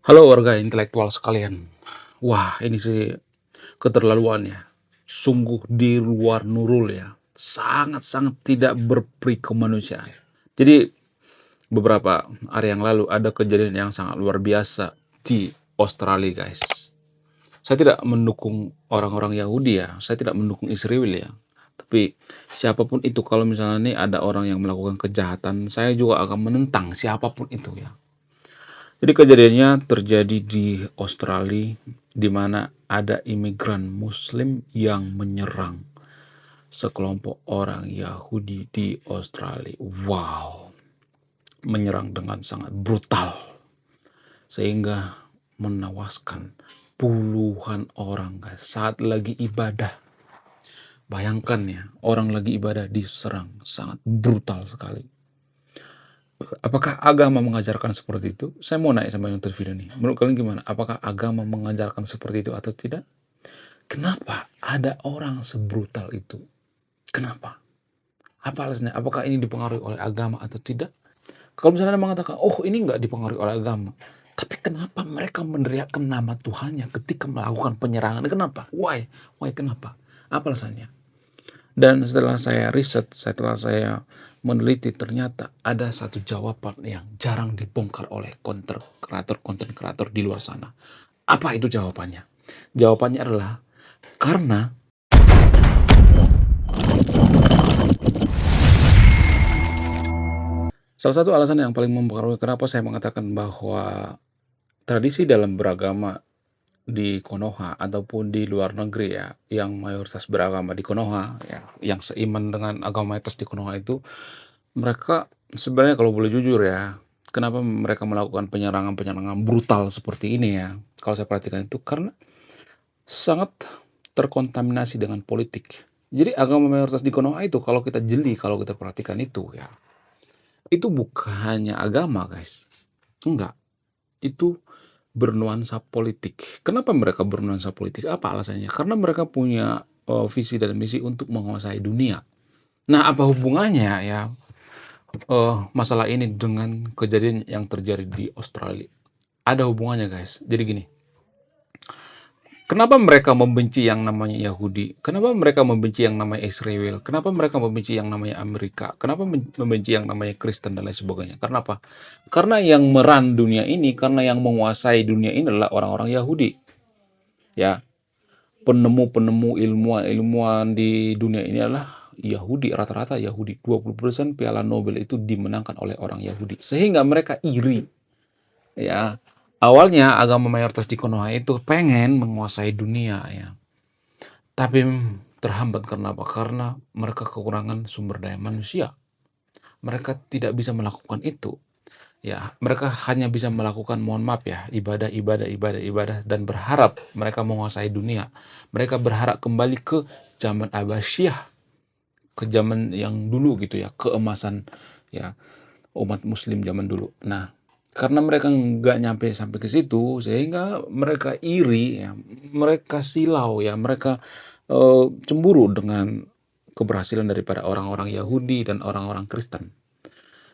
Halo warga intelektual sekalian. Wah, ini sih keterlaluan ya. Sungguh di luar nurul ya. Sangat-sangat tidak berperi kemanusiaan. Jadi beberapa hari yang lalu ada kejadian yang sangat luar biasa di Australia, guys. Saya tidak mendukung orang-orang Yahudi ya. Saya tidak mendukung Israel ya. Tapi siapapun itu kalau misalnya nih ada orang yang melakukan kejahatan, saya juga akan menentang siapapun itu ya. Jadi kejadiannya terjadi di Australia, di mana ada imigran Muslim yang menyerang sekelompok orang Yahudi di Australia. Wow, menyerang dengan sangat brutal sehingga menewaskan puluhan orang, guys, saat lagi ibadah. Bayangkan ya, orang lagi ibadah diserang, sangat brutal sekali. Apakah agama mengajarkan seperti itu? Saya mau nanya sama yang nonton video nih. Menurut kalian gimana? Apakah agama mengajarkan seperti itu atau tidak? Kenapa ada orang sebrutal itu? Kenapa? Apa alasannya? Apakah ini dipengaruhi oleh agama atau tidak? Kalau misalnya Anda mengatakan, oh ini nggak dipengaruhi oleh agama. Tapi kenapa mereka meneriakkan nama Tuhannya ketika melakukan penyerangan? Kenapa? Why? Why kenapa? Apa alasannya? Dan setelah saya riset, setelah saya meneliti, ternyata ada satu jawaban yang jarang dibongkar oleh konten kreator di luar sana. Apa itu jawabannya? Jawabannya adalah karena salah satu alasan yang paling mempengaruhi kenapa saya mengatakan bahwa tradisi dalam beragama di Konoha ataupun di luar negeri ya, yang mayoritas beragama di Konoha ya, yang seiman dengan agama mayoritas di Konoha itu, mereka sebenarnya kalau boleh jujur ya, kenapa mereka melakukan penyerangan-penyerangan brutal seperti ini ya, kalau saya perhatikan itu karena sangat terkontaminasi dengan politik. Jadi agama mayoritas di Konoha itu kalau kita jeli, kalau kita perhatikan itu bukan hanya agama, guys, enggak, itu bernuansa politik. Kenapa mereka bernuansa politik? Apa alasannya? Karena mereka punya, visi dan misi untuk menguasai dunia. Nah, apa hubungannya ya, masalah ini dengan kejadian yang terjadi di Australia? Ada hubungannya, guys. Jadi gini, kenapa mereka membenci yang namanya Yahudi? Kenapa mereka membenci yang namanya Israel? Kenapa mereka membenci yang namanya Amerika? Kenapa membenci yang namanya Kristen dan lain sebagainya? Karena apa? Karena yang meran dunia ini, karena yang menguasai dunia ini adalah orang-orang Yahudi. Ya, penemu-penemu ilmuwan-ilmuwan di dunia ini adalah Yahudi, rata-rata Yahudi. 20% Piala Nobel itu dimenangkan oleh orang Yahudi. Sehingga mereka iri. Ya, awalnya agama mayoritas di Konoha itu pengen menguasai dunia ya. Tapi terhambat karena apa? Karena mereka kekurangan sumber daya manusia. Mereka tidak bisa melakukan itu. Ya, mereka hanya bisa melakukan, mohon maaf ya, ibadah, ibadah, ibadah, ibadah, dan berharap mereka menguasai dunia. Mereka berharap kembali ke zaman Abbasiyah, ke zaman yang dulu gitu ya, keemasan ya umat Muslim zaman dulu. Nah, karena mereka nggak nyampe sampai ke situ, sehingga mereka iri ya, mereka silau ya, mereka cemburu dengan keberhasilan daripada orang-orang Yahudi dan orang-orang Kristen.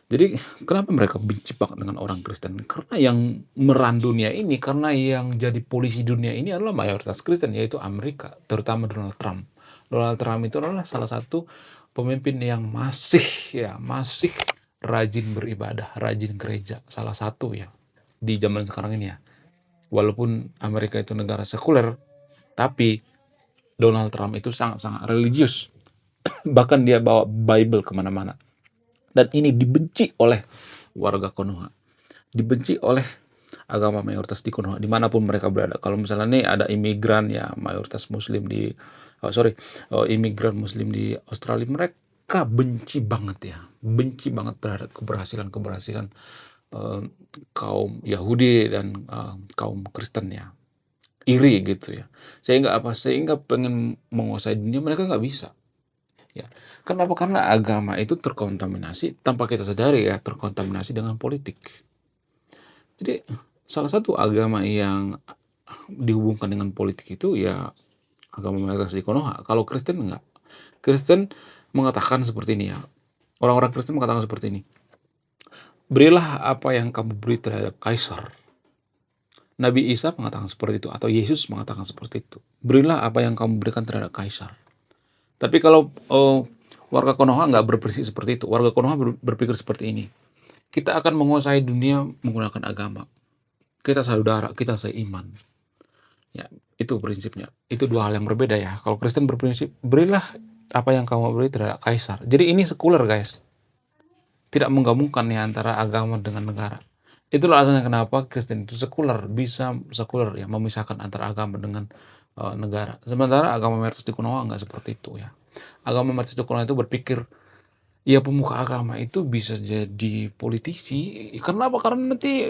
Jadi kenapa mereka benci banget dengan orang Kristen? Karena yang meran dunia ini, karena yang jadi polisi dunia ini adalah mayoritas Kristen, yaitu Amerika, terutama Donald Trump. Donald Trump itu adalah salah satu pemimpin yang masih rajin beribadah, rajin gereja, salah satu ya di zaman sekarang ini ya. Walaupun Amerika itu negara sekuler, tapi Donald Trump itu sangat-sangat religius. Bahkan dia bawa Bible kemana-mana. Dan ini dibenci oleh warga Konoha, dibenci oleh agama mayoritas di Konoha, dimanapun mereka berada. Kalau misalnya nih ada imigran ya mayoritas Muslim di, imigran Muslim di Australia, mereka benci banget terhadap keberhasilan-keberhasilan kaum Yahudi dan kaum Kristen ya, iri gitu ya. Sehingga apa? Sehingga pengen menguasai dunia mereka nggak bisa. Ya. Kenapa? Karena agama itu terkontaminasi tanpa kita sadari ya, terkontaminasi dengan politik. Jadi salah satu agama yang dihubungkan dengan politik itu ya agama mayoritas di Konoha. Kalau Kristen enggak. Kristen mengatakan seperti ini ya. Orang-orang Kristen mengatakan seperti ini. Berilah apa yang kamu beri terhadap kaisar. Nabi Isa mengatakan seperti itu, atau Yesus mengatakan seperti itu. Berilah apa yang kamu berikan terhadap kaisar. Tapi kalau warga Konoha nggak berprinsip seperti itu. Warga Konoha berpikir seperti ini. Kita akan menguasai dunia menggunakan agama. Kita saudara, kita seiman. Ya, itu prinsipnya. Itu dua hal yang berbeda ya. Kalau Kristen berprinsip, berilah apa yang kamu beri terhadap kaisar. Jadi ini sekuler, guys. Tidak menggabungkan ya antara agama dengan negara. Itulah alasannya kenapa Kristen itu sekuler, bisa sekuler ya, memisahkan antara agama dengan negara. Sementara agama mayoritas di Konoha nggak seperti itu ya. Agama mayoritas di Konoha itu berpikir, ya pemuka agama itu bisa jadi politisi. Karena apa? Karena nanti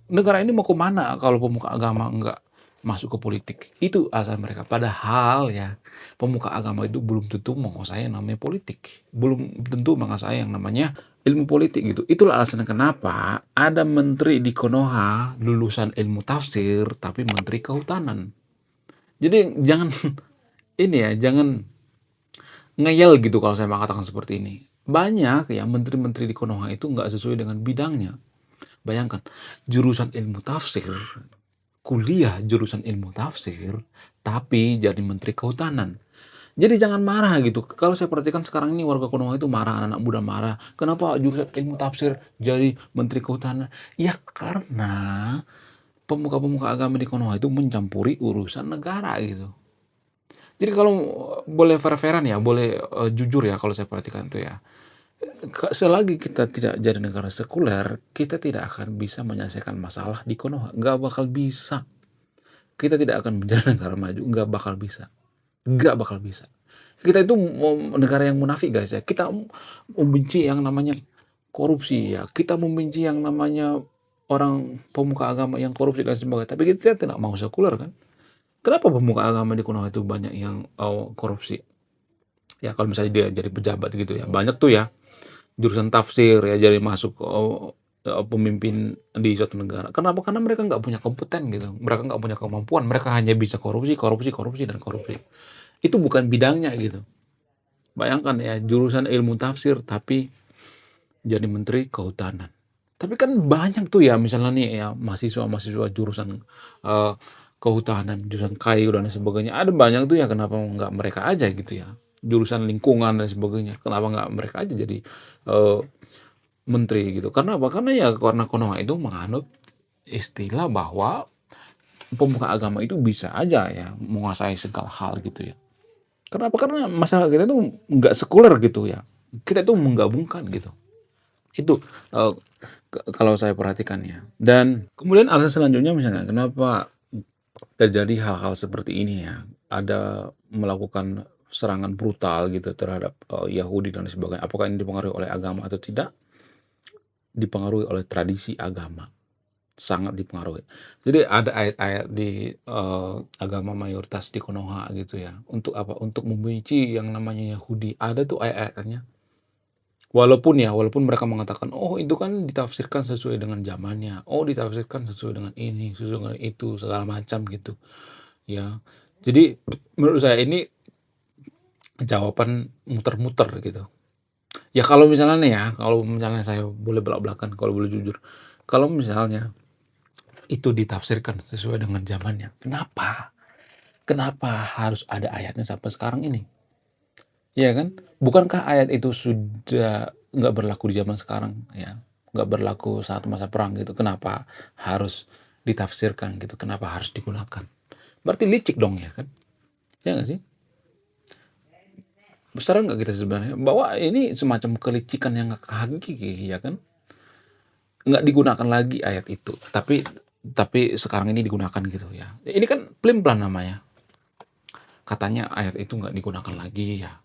negara ini mau kemana kalau pemuka agama nggak masuk ke politik? Itu alasan mereka. Padahal ya, pemuka agama itu belum tentu menguasai yang namanya politik. Belum tentu menguasai yang namanya ilmu politik gitu. Itulah alasan kenapa ada menteri di Konoha lulusan ilmu tafsir tapi menteri kehutanan. Jadi jangan ini ya, jangan ngeyel gitu kalau saya mengatakan seperti ini. Banyak ya menteri-menteri di Konoha itu nggak sesuai dengan bidangnya. Bayangkan, jurusan ilmu tafsir, kuliah jurusan ilmu tafsir, tapi jadi menteri kehutanan. Jadi jangan marah gitu. Kalau saya perhatikan sekarang ini warga Konoha itu marah, anak-anak muda marah. Kenapa jurusan ilmu tafsir jadi menteri kehutanan? Ya karena pemuka-pemuka agama di Konoha itu mencampuri urusan negara gitu. Jadi kalau boleh fair-fairan ya, boleh jujur ya kalau saya perhatikan itu ya. Selagi kita tidak jadi negara sekuler, kita tidak akan bisa menyelesaikan masalah di Konoha. Nggak bakal bisa. Kita tidak akan menjadi negara maju. Nggak bakal bisa. Nggak bakal bisa. Kita itu negara yang munafik guys ya. Kita membenci yang namanya korupsi ya. Kita membenci yang namanya orang pemuka agama yang korupsi dan sebagainya. Tapi kita tidak mau sekuler kan. Kenapa pemuka agama di Konoha itu banyak yang korupsi? Ya kalau misalnya dia jadi pejabat gitu ya. Banyak tuh ya. Jurusan tafsir ya jadi masuk pemimpin di suatu negara. Kenapa? Karena mereka nggak punya kompeten gitu. Mereka nggak punya kemampuan. Mereka hanya bisa korupsi, korupsi, korupsi, dan korupsi. Itu bukan bidangnya gitu. Bayangkan ya, jurusan ilmu tafsir tapi jadi menteri kehutanan. Tapi kan banyak tuh ya, misalnya nih ya, mahasiswa-mahasiswa jurusan kehutanan, jurusan kayu dan sebagainya. Ada banyak tuh ya, kenapa nggak mereka aja gitu ya. Jurusan lingkungan dan sebagainya. Kenapa nggak mereka aja jadi menteri gitu. Karena apa? Karena Konoha itu menganut istilah bahwa pemuka agama itu bisa aja ya menguasai segala hal gitu ya. Kenapa? Karena masalah kita itu nggak sekuler gitu ya. Kita itu menggabungkan gitu. Itu kalau saya perhatikan ya. Dan kemudian alasan selanjutnya misalnya kenapa terjadi hal-hal seperti ini ya. Ada melakukan serangan brutal gitu terhadap Yahudi dan sebagainya. Apakah ini dipengaruhi oleh agama atau tidak? Dipengaruhi oleh tradisi agama. Sangat dipengaruhi. Jadi ada ayat-ayat di agama mayoritas di Konoha gitu ya. Untuk apa? Untuk membenci yang namanya Yahudi. Ada tuh ayat-ayatnya. Walaupun mereka mengatakan, oh itu kan ditafsirkan sesuai dengan zamannya. Oh ditafsirkan sesuai dengan ini, sesuai dengan itu, segala macam gitu. Ya. Jadi menurut saya ini jawaban muter-muter gitu. Ya kalau misalnya nih ya, kalau misalnya saya boleh belak-belakan, kalau boleh jujur. Kalau misalnya itu ditafsirkan sesuai dengan zamannya. Kenapa? Kenapa harus ada ayatnya sampai sekarang ini? Ya kan? Bukankah ayat itu sudah nggak berlaku di zaman sekarang ya? Nggak berlaku saat masa perang gitu. Kenapa harus ditafsirkan gitu? Kenapa harus digunakan? Berarti licik dong ya kan? Ya nggak sih? Besar nggak kita sebenarnya? Bahwa ini semacam kelicikan yang nggak hakiki ya kan? Nggak digunakan lagi ayat itu. Tapi sekarang ini digunakan gitu ya. Ini kan plan namanya. Katanya ayat itu nggak digunakan lagi ya.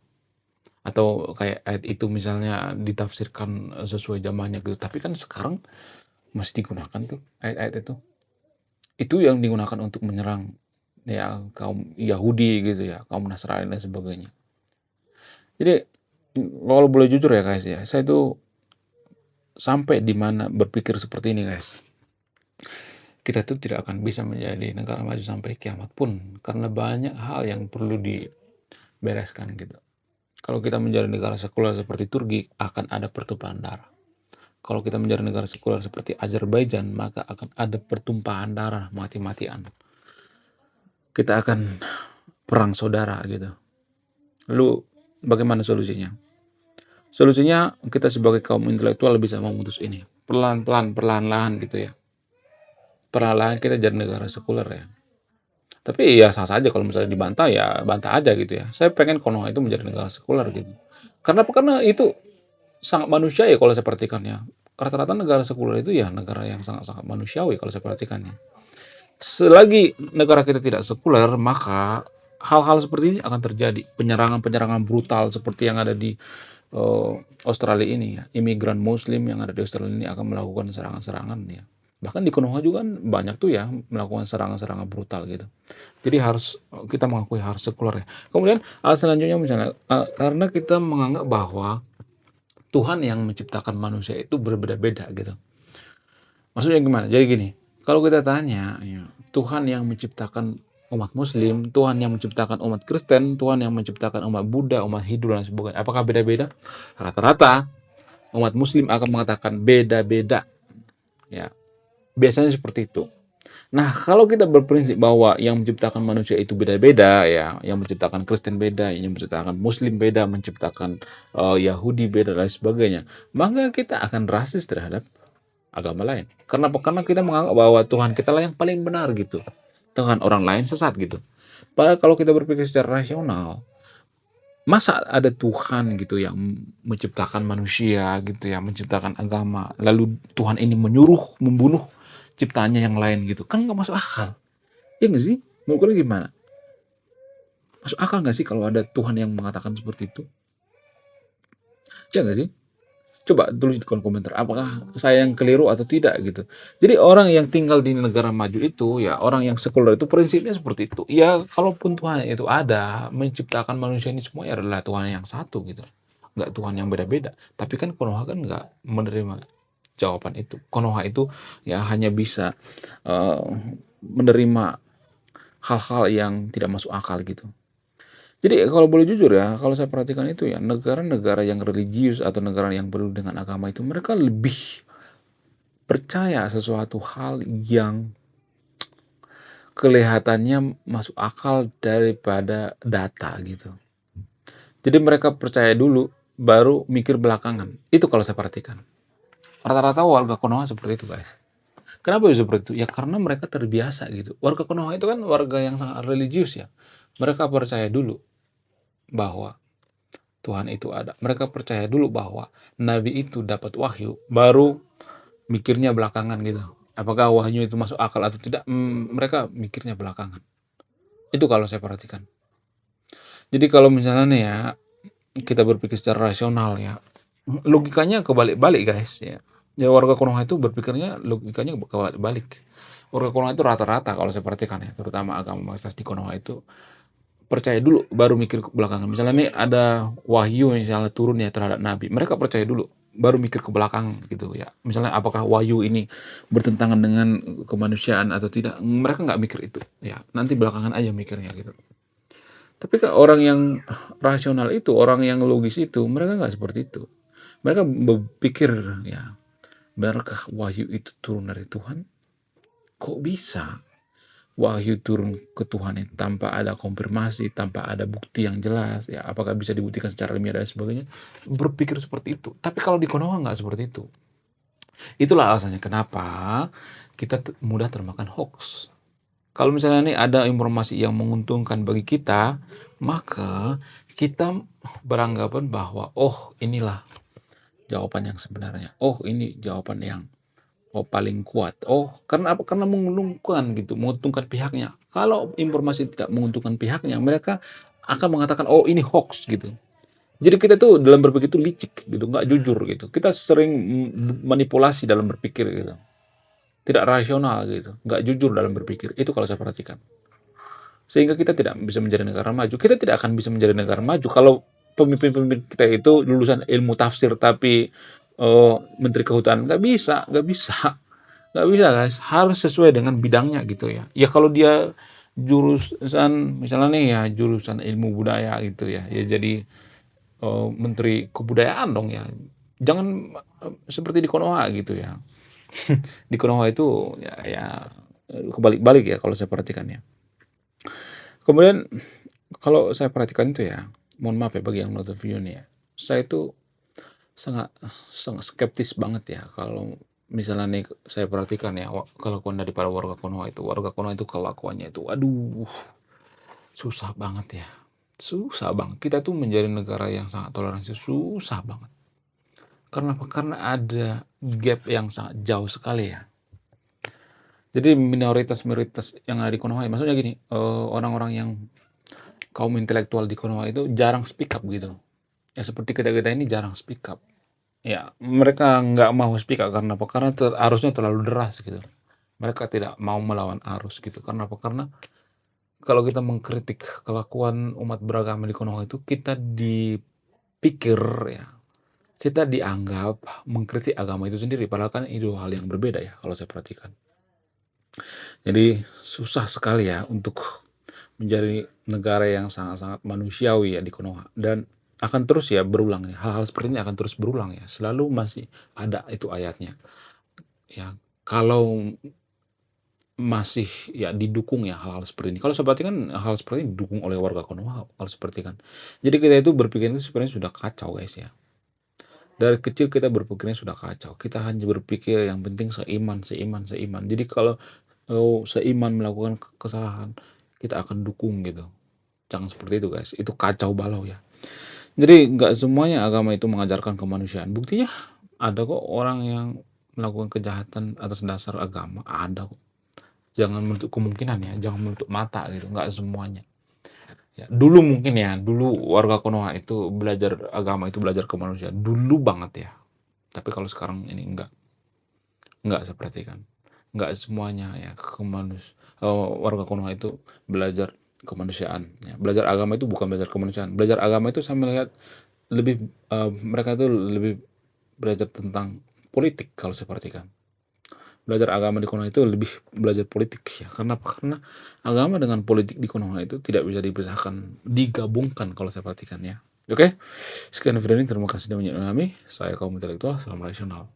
Atau kayak ayat itu misalnya ditafsirkan sesuai zamannya gitu. Tapi kan sekarang masih digunakan tuh ayat-ayat itu. Itu yang digunakan untuk menyerang ya kaum Yahudi gitu ya, kaum Nasrani dan sebagainya. Jadi kalau boleh jujur ya guys ya, saya itu sampai di mana berpikir seperti ini guys. Kita tuh tidak akan bisa menjadi negara maju sampai kiamat pun karena banyak hal yang perlu dibereskan gitu. Kalau kita menjadi negara sekuler seperti Turki akan ada pertumpahan darah. Kalau kita menjadi negara sekuler seperti Azerbaijan, maka akan ada pertumpahan darah mati-matian. Kita akan perang saudara gitu. Lalu bagaimana solusinya? Solusinya kita sebagai kaum intelektual bisa memutus ini. Perlahan-lahan, perlahan-lahan gitu ya. Perlahan-lahan kita jadi negara sekuler ya. Tapi ya sah saja kalau misalnya dibantah ya bantah aja gitu ya. Saya pengen Konoha itu menjadi negara sekuler gitu. Karena apa? Karena itu sangat manusiawi kalau saya perhatikannya. Rata-rata negara sekuler itu ya negara yang sangat-sangat manusiawi kalau saya perhatikannya. Selagi negara kita tidak sekuler, maka hal-hal seperti ini akan terjadi. Penyerangan-penyerangan brutal seperti yang ada di Australia ini ya. Imigran Muslim yang ada di Australia ini akan melakukan serangan-serangan ya. Bahkan di Konoha juga kan banyak tuh ya melakukan serangan-serangan brutal gitu. Jadi harus kita mengakui harus sekuler ya. Kemudian selanjutnya misalnya karena kita menganggap bahwa Tuhan yang menciptakan manusia itu berbeda-beda gitu. Maksudnya gimana? Jadi gini, kalau kita tanya, ya, Tuhan yang menciptakan umat Muslim, Tuhan yang menciptakan umat Kristen, Tuhan yang menciptakan umat Buddha, umat Hindu dan sebagainya, apakah beda-beda? Rata-rata umat Muslim akan mengatakan beda-beda. Ya, biasanya seperti itu. Nah, kalau kita berprinsip bahwa yang menciptakan manusia itu beda-beda, ya, yang menciptakan Kristen beda, yang menciptakan Muslim beda, menciptakan Yahudi beda dan lain sebagainya, maka kita akan rasis terhadap agama lain. Kenapa? Karena kita menganggap bahwa Tuhan kita lah yang paling benar gitu. Tuhan orang lain sesat gitu. Padahal kalau kita berpikir secara rasional, masa ada Tuhan gitu yang menciptakan manusia gitu ya, menciptakan agama, lalu Tuhan ini menyuruh membunuh ciptaannya yang lain gitu, kan nggak masuk akal. Ya nggak sih? Menurut kalian gimana? Masuk akal nggak sih kalau ada Tuhan yang mengatakan seperti itu? Ya nggak sih? Coba tulis di kolom komentar, apakah saya yang keliru atau tidak gitu. Jadi orang yang tinggal di negara maju itu, ya orang yang sekuler itu prinsipnya seperti itu. Ya kalaupun Tuhan itu ada, menciptakan manusia ini semua ya adalah Tuhan yang satu gitu. Nggak Tuhan yang beda-beda. Tapi kan Konoha kan nggak menerima jawaban itu. Konoha itu ya hanya bisa menerima hal-hal yang tidak masuk akal gitu. Jadi kalau boleh jujur ya, kalau saya perhatikan itu ya, negara-negara yang religius atau negara yang penuh dengan agama itu, mereka lebih percaya sesuatu hal yang kelihatannya masuk akal daripada data gitu. Jadi mereka percaya dulu, baru mikir belakangan. Itu kalau saya perhatikan. Rata-rata warga Konoha seperti itu guys. Kenapa bisa seperti itu? Ya karena mereka terbiasa gitu. Warga Konoha itu kan warga yang sangat religius ya. Mereka percaya dulu bahwa Tuhan itu ada. Mereka percaya dulu bahwa Nabi itu dapat wahyu, baru mikirnya belakangan gitu. Apakah wahyu itu masuk akal atau tidak? Mereka mikirnya belakangan. Itu kalau saya perhatikan. Jadi kalau misalnya nih ya, kita berpikir secara rasional ya, logikanya kebalik-balik guys ya. Ya warga Konoha itu berpikirnya logikanya kebalik-balik. Warga Konoha itu rata-rata kalau saya perhatikan ya, terutama agama mayoritas di Konoha itu percaya dulu baru mikir ke belakangan. Misalnya nih ada wahyu misalnya turun ya terhadap nabi, mereka percaya dulu baru mikir ke belakang gitu ya. Misalnya apakah wahyu ini bertentangan dengan kemanusiaan atau tidak, mereka nggak mikir itu ya. Nanti belakangan aja mikirnya gitu. Tapi kan orang yang rasional itu, orang yang logis itu, mereka nggak seperti itu. Mereka berpikir ya, benarkah wahyu itu turun dari Tuhan? Kok bisa wahyu turun ke Tuhan itu tanpa ada konfirmasi, tanpa ada bukti yang jelas, ya apakah bisa dibuktikan secara ilmiah dan sebagainya? Berpikir seperti itu. Tapi kalau di Konoha nggak seperti itu. Itulah alasannya kenapa kita mudah termakan hoax. Kalau misalnya nih ada informasi yang menguntungkan bagi kita, maka kita beranggapan bahwa oh inilah jawaban yang sebenarnya. Oh ini jawaban yang paling kuat. Oh, karena apa? Karena menguntungkan gitu, menguntungkan pihaknya. Kalau informasi tidak menguntungkan pihaknya, mereka akan mengatakan, oh ini hoax gitu. Jadi kita tuh dalam berpikir itu licik gitu, nggak jujur gitu. Kita sering manipulasi dalam berpikir gitu. Tidak rasional gitu, nggak jujur dalam berpikir. Itu kalau saya perhatikan. Sehingga kita tidak bisa menjadi negara maju. Kita tidak akan bisa menjadi negara maju kalau pemimpin-pemimpin kita itu lulusan ilmu tafsir tapi menteri kehutanan. Nggak bisa, nggak bisa. Nggak bisa guys, harus sesuai dengan bidangnya gitu ya. Ya kalau dia jurusan misalnya nih ya jurusan ilmu budaya gitu ya, ya jadi menteri kebudayaan dong ya. Jangan seperti di Konoha gitu ya. Di Konoha itu kebalik-balik ya kalau saya perhatikan ya. Kemudian kalau saya perhatikan itu ya, mohon maaf ya bagi yang menonton video ini ya, saya itu sangat sangat skeptis banget ya kalau misalnya nih saya perhatikan ya, kelakuan dari para warga Konoha itu kelakuannya itu aduh susah banget ya, susah banget. Kita tuh menjadi negara yang sangat toleransi susah banget. Karena apa? Karena ada gap yang sangat jauh sekali ya. Jadi minoritas-minoritas yang ada di Konoha ya, maksudnya gini, orang-orang yang kaum intelektual di Konoha itu jarang speak up gitu. Ya seperti kita-kita ini jarang speak up. Ya, mereka nggak mau speak up karena apa? Karena arusnya terlalu deras gitu. Mereka tidak mau melawan arus gitu. Karena apa? Karena kalau kita mengkritik kelakuan umat beragama di Konoha itu, kita dipikir ya, kita dianggap mengkritik agama itu sendiri. Padahal kan itu hal yang berbeda ya kalau saya perhatikan. Jadi susah sekali ya untuk menjadi negara yang sangat-sangat manusiawi ya di Konoha, dan akan terus ya berulang ya, hal-hal seperti ini akan terus berulang ya, selalu masih ada itu ayatnya. Ya, kalau masih ya didukung ya hal-hal seperti ini. Kalau seperti kan hal seperti ini didukung oleh warga Konoha kalau seperti kan. Jadi kita itu berpikir itu sebenarnya sudah kacau guys ya. Dari kecil kita berpikirnya sudah kacau. Kita hanya berpikir yang penting seiman, seiman, seiman. Jadi kalau seiman melakukan kesalahan, kita akan dukung gitu. Jangan seperti itu guys. Itu kacau balau ya. Jadi nggak semuanya agama itu mengajarkan kemanusiaan. Buktinya ada kok orang yang melakukan kejahatan atas dasar agama. Ada kok. Jangan menutup kemungkinan ya. Jangan menutup mata gitu. Nggak semuanya. Ya, dulu mungkin ya, dulu warga Konoha itu belajar agama itu belajar kemanusiaan. Dulu banget ya. Tapi kalau sekarang ini enggak saya perhatikan. Enggak semuanya ya warga Konoha itu belajar kemanusiaan. Ya, belajar agama itu bukan belajar kemanusiaan. Belajar agama itu saya melihat lebih mereka itu lebih belajar tentang politik kalau saya perhatikan. Belajar agama di Konoha itu lebih belajar politik ya. Karena apa? Karena agama dengan politik di Konoha itu tidak bisa dipisahkan, digabungkan kalau saya perhatikan ya. Oke, sekian video ini. Terima kasih sudah menonton kami. Saya kaum intelektual, salam rasional.